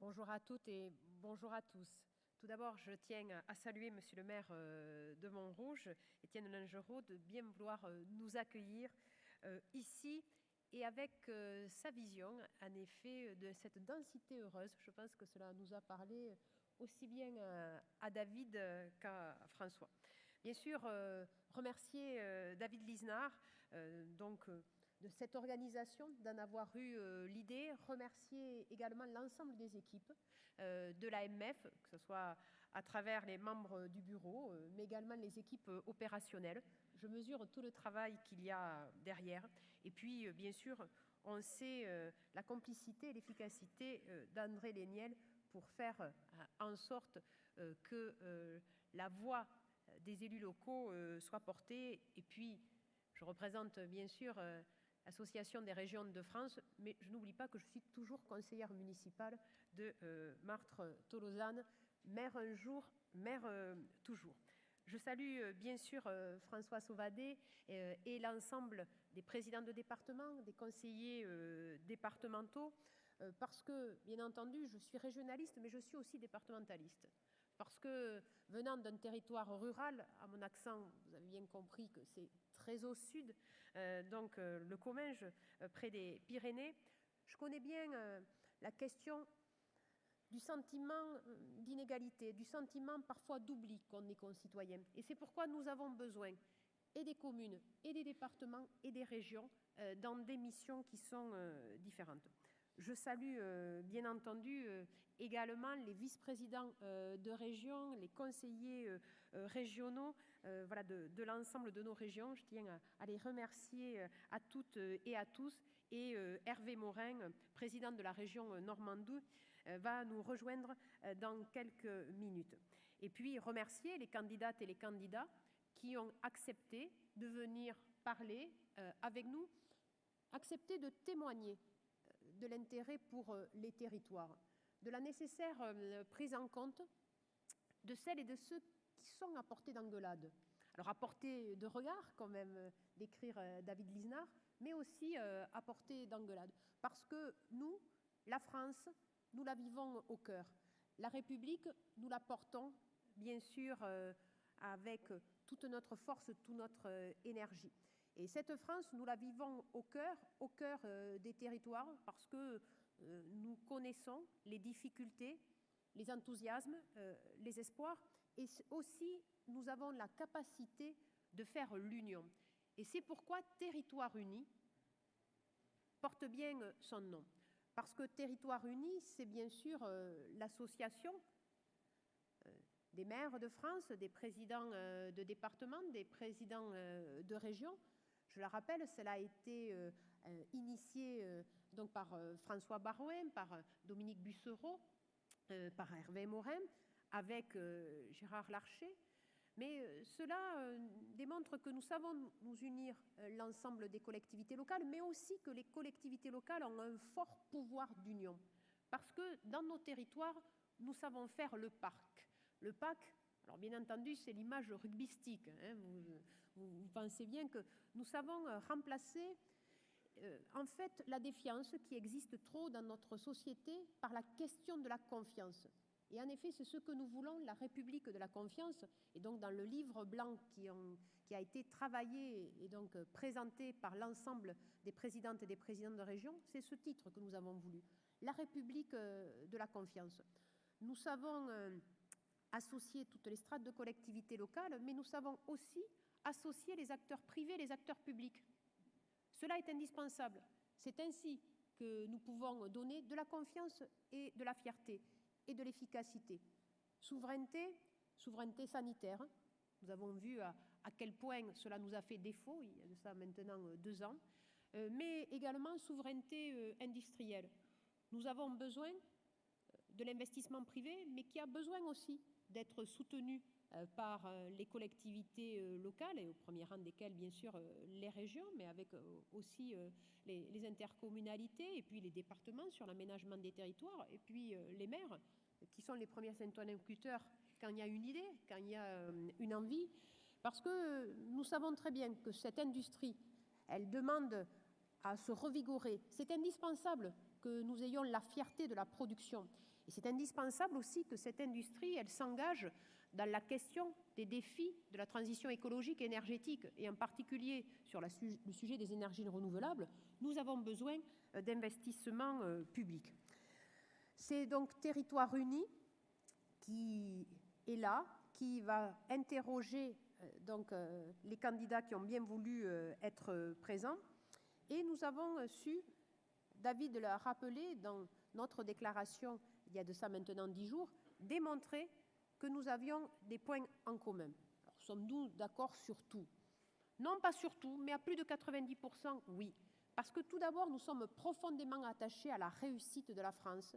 Bonjour à toutes et bonjour à tous. Tout d'abord, je tiens à saluer Monsieur le maire de Montrouge, Étienne Langereau, de bien vouloir nous accueillir ici et avec sa vision, en effet, de cette densité heureuse. Je pense que cela nous a parlé aussi bien à David qu'à François. Bien sûr, remercier David Lisnard, de cette organisation, d'en avoir eu l'idée. Remercier également l'ensemble des équipes de l'AMF, que ce soit à travers les membres du bureau, mais également les équipes opérationnelles. Je mesure tout le travail qu'il y a derrière. Et puis, bien sûr, on sait la complicité et l'efficacité d'André Léniel pour faire en sorte que la voix des élus locaux soit portée. Et puis, je représente bien sûr Association des régions de France, mais je n'oublie pas que je suis toujours conseillère municipale de Martre-Tolosane, maire un jour, maire toujours. Je salue bien sûr François Sauvadet et l'ensemble des présidents de département, des conseillers départementaux, parce que, bien entendu, je suis régionaliste, mais je suis aussi départementaliste. Parce que, venant d'un territoire rural, à mon accent, vous avez bien compris que c'est très au sud, le Comminges, près des Pyrénées, je connais bien la question du sentiment d'inégalité, du sentiment parfois d'oubli qu'ont les concitoyens. Et c'est pourquoi nous avons besoin et des communes, et des départements, et des régions dans des missions qui sont différentes. Je salue bien entendu également les vice-présidents de région, les conseillers régionaux de l'ensemble de nos régions. Je tiens à les remercier à toutes et à tous. Et Hervé Morin, président de la région Normandie, va nous rejoindre dans quelques minutes. Et puis remercier les candidates et les candidats qui ont accepté de venir parler avec nous, accepté de témoigner de l'intérêt pour les territoires, de la nécessaire prise en compte de celles et de ceux qui sont à portée d'engueulade. Alors à portée de regard, quand même, d'écrire David Lisnard, mais aussi à portée d'engueulade. Parce que nous, la France, nous la vivons au cœur. La République, nous la portons, bien sûr, avec toute notre force, toute notre énergie. Et cette France, nous la vivons au cœur des territoires, parce que nous connaissons les difficultés, les enthousiasmes, les espoirs, et aussi nous avons la capacité de faire l'union. Et c'est pourquoi Territoire Uni porte bien son nom. Parce que Territoire Uni, c'est bien sûr l'association des maires de France, des présidents de département, des présidents de région. Je le rappelle, cela a été initié donc par François Baroin, par Dominique Bussereau, par Hervé Morin, avec Gérard Larcher. Mais cela démontre que nous savons nous unir l'ensemble des collectivités locales, mais aussi que les collectivités locales ont un fort pouvoir d'union. Parce que dans nos territoires, nous savons faire le parc. Le parc, alors bien entendu, c'est l'image rugbystique. Hein, vous pensez bien que nous savons remplacer en fait la défiance qui existe trop dans notre société par la question de la confiance. Et en effet, c'est ce que nous voulons, la République de la confiance. Et donc, dans le livre blanc qui a été travaillé et donc présenté par l'ensemble des présidentes et des présidents de région, c'est ce titre que nous avons voulu, la République de la confiance. Nous savons associer toutes les strates de collectivités locales, mais nous savons aussi associer les acteurs privés, les acteurs publics. Cela est indispensable. C'est ainsi que nous pouvons donner de la confiance et de la fierté et de l'efficacité. Souveraineté sanitaire. Nous avons vu à quel point cela nous a fait défaut, il y a de ça maintenant 2 ans, mais également souveraineté industrielle. Nous avons besoin de l'investissement privé, mais qui a besoin aussi d'être soutenu par les collectivités locales, et au premier rang desquelles, bien sûr, les régions, mais avec aussi les intercommunalités, et puis les départements sur l'aménagement des territoires, et puis les maires, qui sont les premiers interlocuteurs quand il y a une idée, quand il y a une envie, parce que nous savons très bien que cette industrie, elle demande à se revigorer. C'est indispensable que nous ayons la fierté de la production. Et c'est indispensable aussi que cette industrie, elle s'engage dans la question des défis de la transition écologique et énergétique, et en particulier sur le sujet des énergies renouvelables. Nous avons besoin d'investissements publics. C'est donc Territoires Unis qui est là, qui va interroger les candidats qui ont bien voulu être présents. Et nous avons su, David l'a rappelé dans notre déclaration il y a de ça maintenant 10 jours, démontrer que nous avions des points en commun. Alors, sommes-nous d'accord sur tout? Non, pas sur tout, mais à plus de 90%, oui. Parce que tout d'abord, nous sommes profondément attachés à la réussite de la France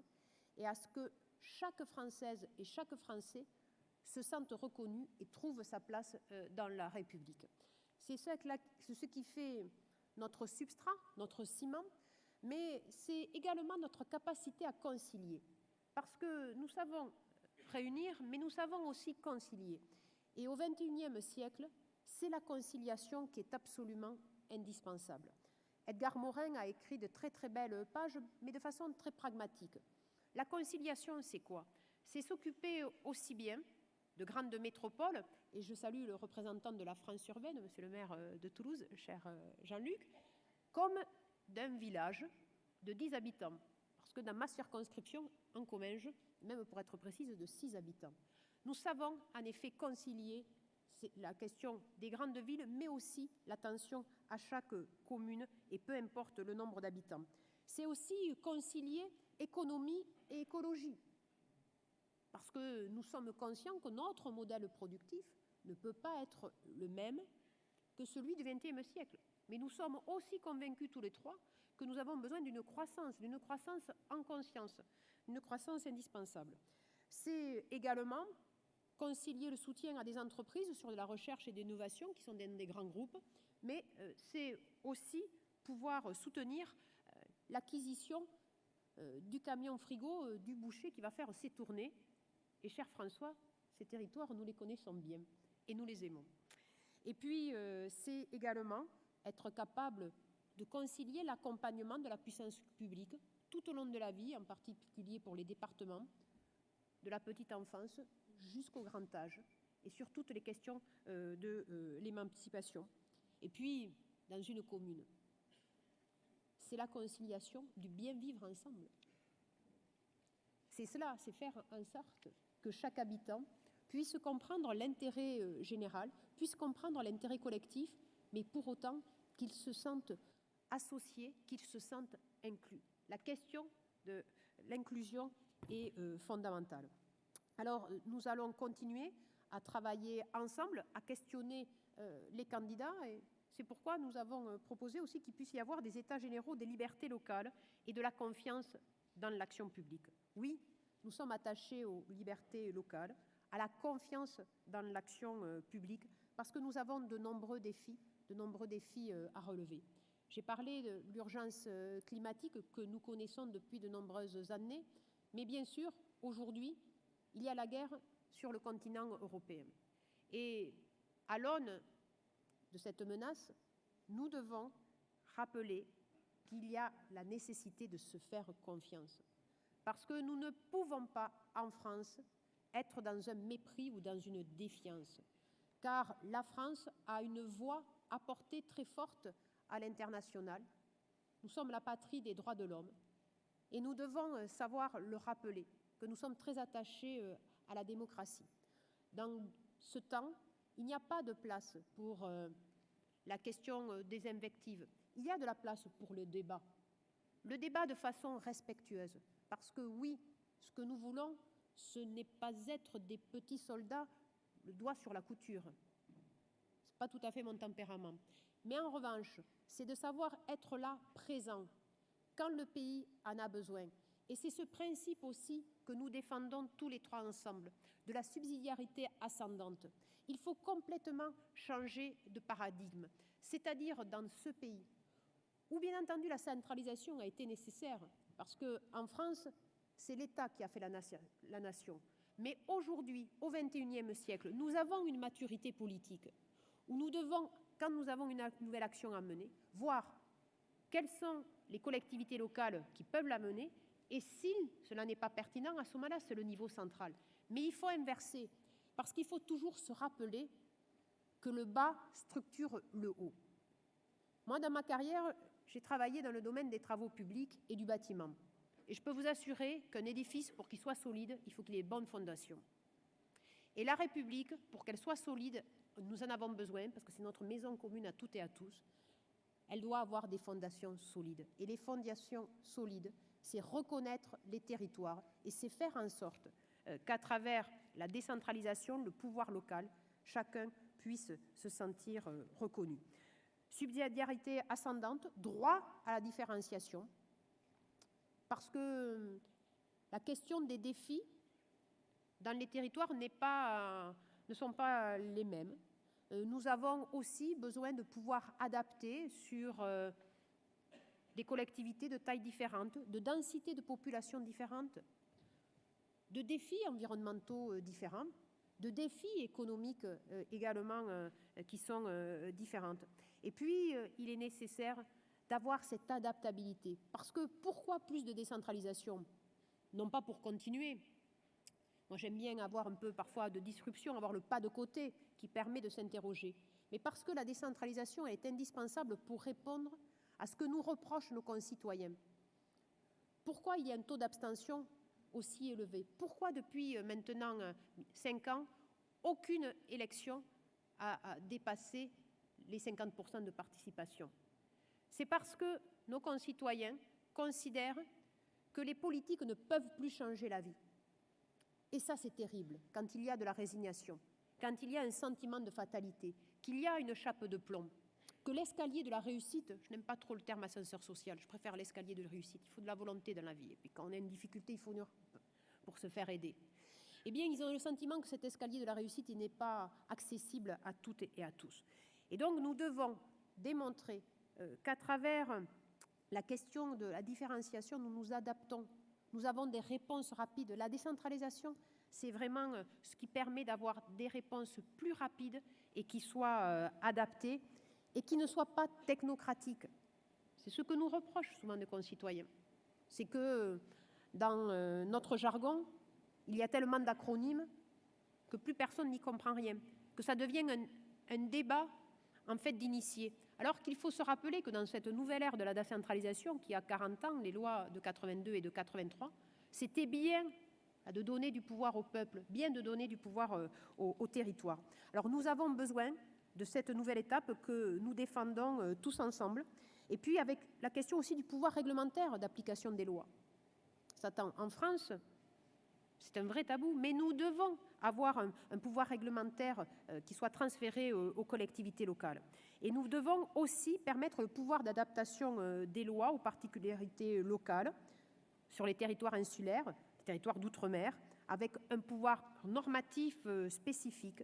et à ce que chaque Française et chaque Français se sente reconnu et trouve sa place dans la République. C'est ce qui fait notre substrat, notre ciment, mais c'est également notre capacité à concilier. Parce que nous savons réunir, mais nous savons aussi concilier. Et au XXIe siècle, c'est la conciliation qui est absolument indispensable. Edgar Morin a écrit de très très belles pages, mais de façon très pragmatique. La conciliation, c'est quoi? C'est s'occuper aussi bien de grandes métropoles, et je salue le représentant de la France urbaine, monsieur le maire de Toulouse, cher Jean-Luc, comme d'un village de 10 habitants. Parce que dans ma circonscription, en Comminges, même pour être précise, de 6 habitants. Nous savons en effet concilier la question des grandes villes, mais aussi l'attention à chaque commune, et peu importe le nombre d'habitants. C'est aussi concilier économie et écologie. Parce que nous sommes conscients que notre modèle productif ne peut pas être le même que celui du XXe siècle. Mais nous sommes aussi convaincus tous les trois que nous avons besoin d'une croissance en conscience, une croissance indispensable. C'est également concilier le soutien à des entreprises sur de la recherche et d'innovation qui sont des grands groupes, mais c'est aussi pouvoir soutenir l'acquisition du camion frigo du boucher qui va faire ses tournées. Et cher François, ces territoires, nous les connaissons bien et nous les aimons. Et puis, c'est également être capable de concilier l'accompagnement de la puissance publique tout au long de la vie, en particulier pour les départements, de la petite enfance jusqu'au grand âge, et sur toutes les questions de l'émancipation. Et puis, dans une commune, c'est la conciliation du bien vivre ensemble. C'est cela, c'est faire en sorte que chaque habitant puisse comprendre l'intérêt général, puisse comprendre l'intérêt collectif, mais pour autant qu'il se sente associé, qu'il se sente inclus. La question de l'inclusion est fondamentale. Alors, nous allons continuer à travailler ensemble, à questionner les candidats, et c'est pourquoi nous avons proposé aussi qu'il puisse y avoir des états généraux des libertés locales et de la confiance dans l'action publique. Oui, nous sommes attachés aux libertés locales, à la confiance dans l'action publique, parce que nous avons de nombreux défis à relever. J'ai parlé de l'urgence climatique que nous connaissons depuis de nombreuses années, mais bien sûr, aujourd'hui, il y a la guerre sur le continent européen. Et à l'aune de cette menace, nous devons rappeler qu'il y a la nécessité de se faire confiance. Parce que nous ne pouvons pas, en France, être dans un mépris ou dans une défiance. Car la France a une voix à porter très forte à l'international. Nous sommes la patrie des droits de l'homme. Et nous devons savoir le rappeler, que nous sommes très attachés à la démocratie. Dans ce temps, il n'y a pas de place pour la question des invectives. Il y a de la place pour le débat de façon respectueuse. Parce que oui, ce que nous voulons, ce n'est pas être des petits soldats, le doigt sur la couture. Ce n'est pas tout à fait mon tempérament. Mais en revanche, c'est de savoir être là, présent, quand le pays en a besoin. Et c'est ce principe aussi que nous défendons tous les trois ensemble, de la subsidiarité ascendante. Il faut complètement changer de paradigme, c'est-à-dire dans ce pays, où bien entendu la centralisation a été nécessaire, parce qu'en France, c'est l'État qui a fait la nation. Mais aujourd'hui, au XXIe siècle, nous avons une maturité politique, où nous devons, quand nous avons une nouvelle action à mener, voir quelles sont les collectivités locales qui peuvent la mener Et si cela n'est pas pertinent, à ce moment-là, c'est le niveau central. Mais il faut inverser, parce qu'il faut toujours se rappeler que le bas structure le haut. Moi, dans ma carrière, j'ai travaillé dans le domaine des travaux publics et du bâtiment. Et je peux vous assurer qu'un édifice, pour qu'il soit solide, il faut qu'il ait bonne fondation. Et la République, pour qu'elle soit solide, nous en avons besoin, parce que c'est notre maison commune à toutes et à tous, elle doit avoir des fondations solides. Et les fondations solides, c'est reconnaître les territoires et c'est faire en sorte qu'à travers la décentralisation, le pouvoir local, chacun puisse se sentir reconnu. Subsidiarité ascendante, droit à la différenciation, parce que la question des défis dans les territoires ne sont pas les mêmes. Nous avons aussi besoin de pouvoir adapter sur des collectivités de tailles différentes, de densités de population différentes, de défis environnementaux différents, de défis économiques également qui sont différents. Et puis, il est nécessaire d'avoir cette adaptabilité. Parce que pourquoi plus de décentralisation? Non pas pour continuer. Moi, j'aime bien avoir un peu parfois de disruption, avoir le pas de côté qui permet de s'interroger. Mais parce que la décentralisation est indispensable pour répondre à ce que nous reprochent nos concitoyens. Pourquoi il y a un taux d'abstention aussi élevé? Pourquoi depuis maintenant 5 ans, aucune élection a dépassé les 50% de participation? C'est parce que nos concitoyens considèrent que les politiques ne peuvent plus changer la vie. Et ça, c'est terrible, quand il y a de la résignation, quand il y a un sentiment de fatalité, qu'il y a une chape de plomb, que l'escalier de la réussite, je n'aime pas trop le terme ascenseur social, je préfère l'escalier de la réussite, il faut de la volonté dans la vie, et puis quand on a une difficulté, il faut une pour se faire aider. Eh bien, ils ont le sentiment que cet escalier de la réussite n'est pas accessible à toutes et à tous. Et donc, nous devons démontrer qu'à travers la question de la différenciation, nous nous adaptons. Nous avons des réponses rapides. La décentralisation, c'est vraiment ce qui permet d'avoir des réponses plus rapides et qui soient adaptées et qui ne soient pas technocratiques. C'est ce que nous reprochent souvent nos concitoyens. C'est que dans notre jargon, il y a tellement d'acronymes que plus personne n'y comprend rien, que ça devient un débat en fait d'initiés. Alors qu'il faut se rappeler que dans cette nouvelle ère de la décentralisation, qui a 40 ans, les lois de 82 et de 83, c'était bien de donner du pouvoir au peuple, bien de donner du pouvoir au territoire. Alors nous avons besoin de cette nouvelle étape que nous défendons tous ensemble, et puis avec la question aussi du pouvoir réglementaire d'application des lois. En France, c'est un vrai tabou, mais nous devons avoir un pouvoir réglementaire qui soit transféré aux collectivités locales. Et nous devons aussi permettre le pouvoir d'adaptation des lois aux particularités locales sur les territoires insulaires, les territoires d'outre-mer, avec un pouvoir normatif spécifique,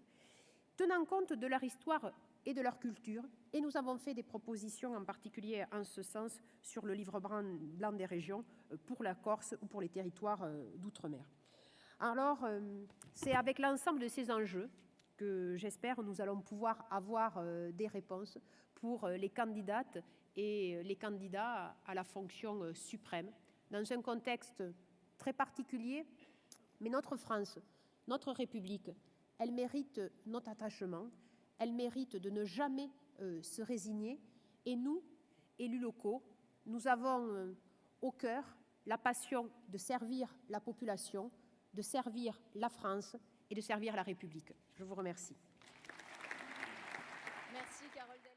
tenant compte de leur histoire et de leur culture. Et nous avons fait des propositions, en particulier en ce sens, sur le livre blanc des régions pour la Corse ou pour les territoires d'outre-mer. Alors, c'est avec l'ensemble de ces enjeux que j'espère nous allons pouvoir avoir des réponses pour les candidates et les candidats à la fonction suprême, dans un contexte très particulier. Mais notre France, notre République, elle mérite notre attachement, elle mérite de ne jamais se résigner. Et nous, élus locaux, nous avons au cœur la passion de servir la population, de servir la France et de servir la République. Je vous remercie. Merci Carole Delga.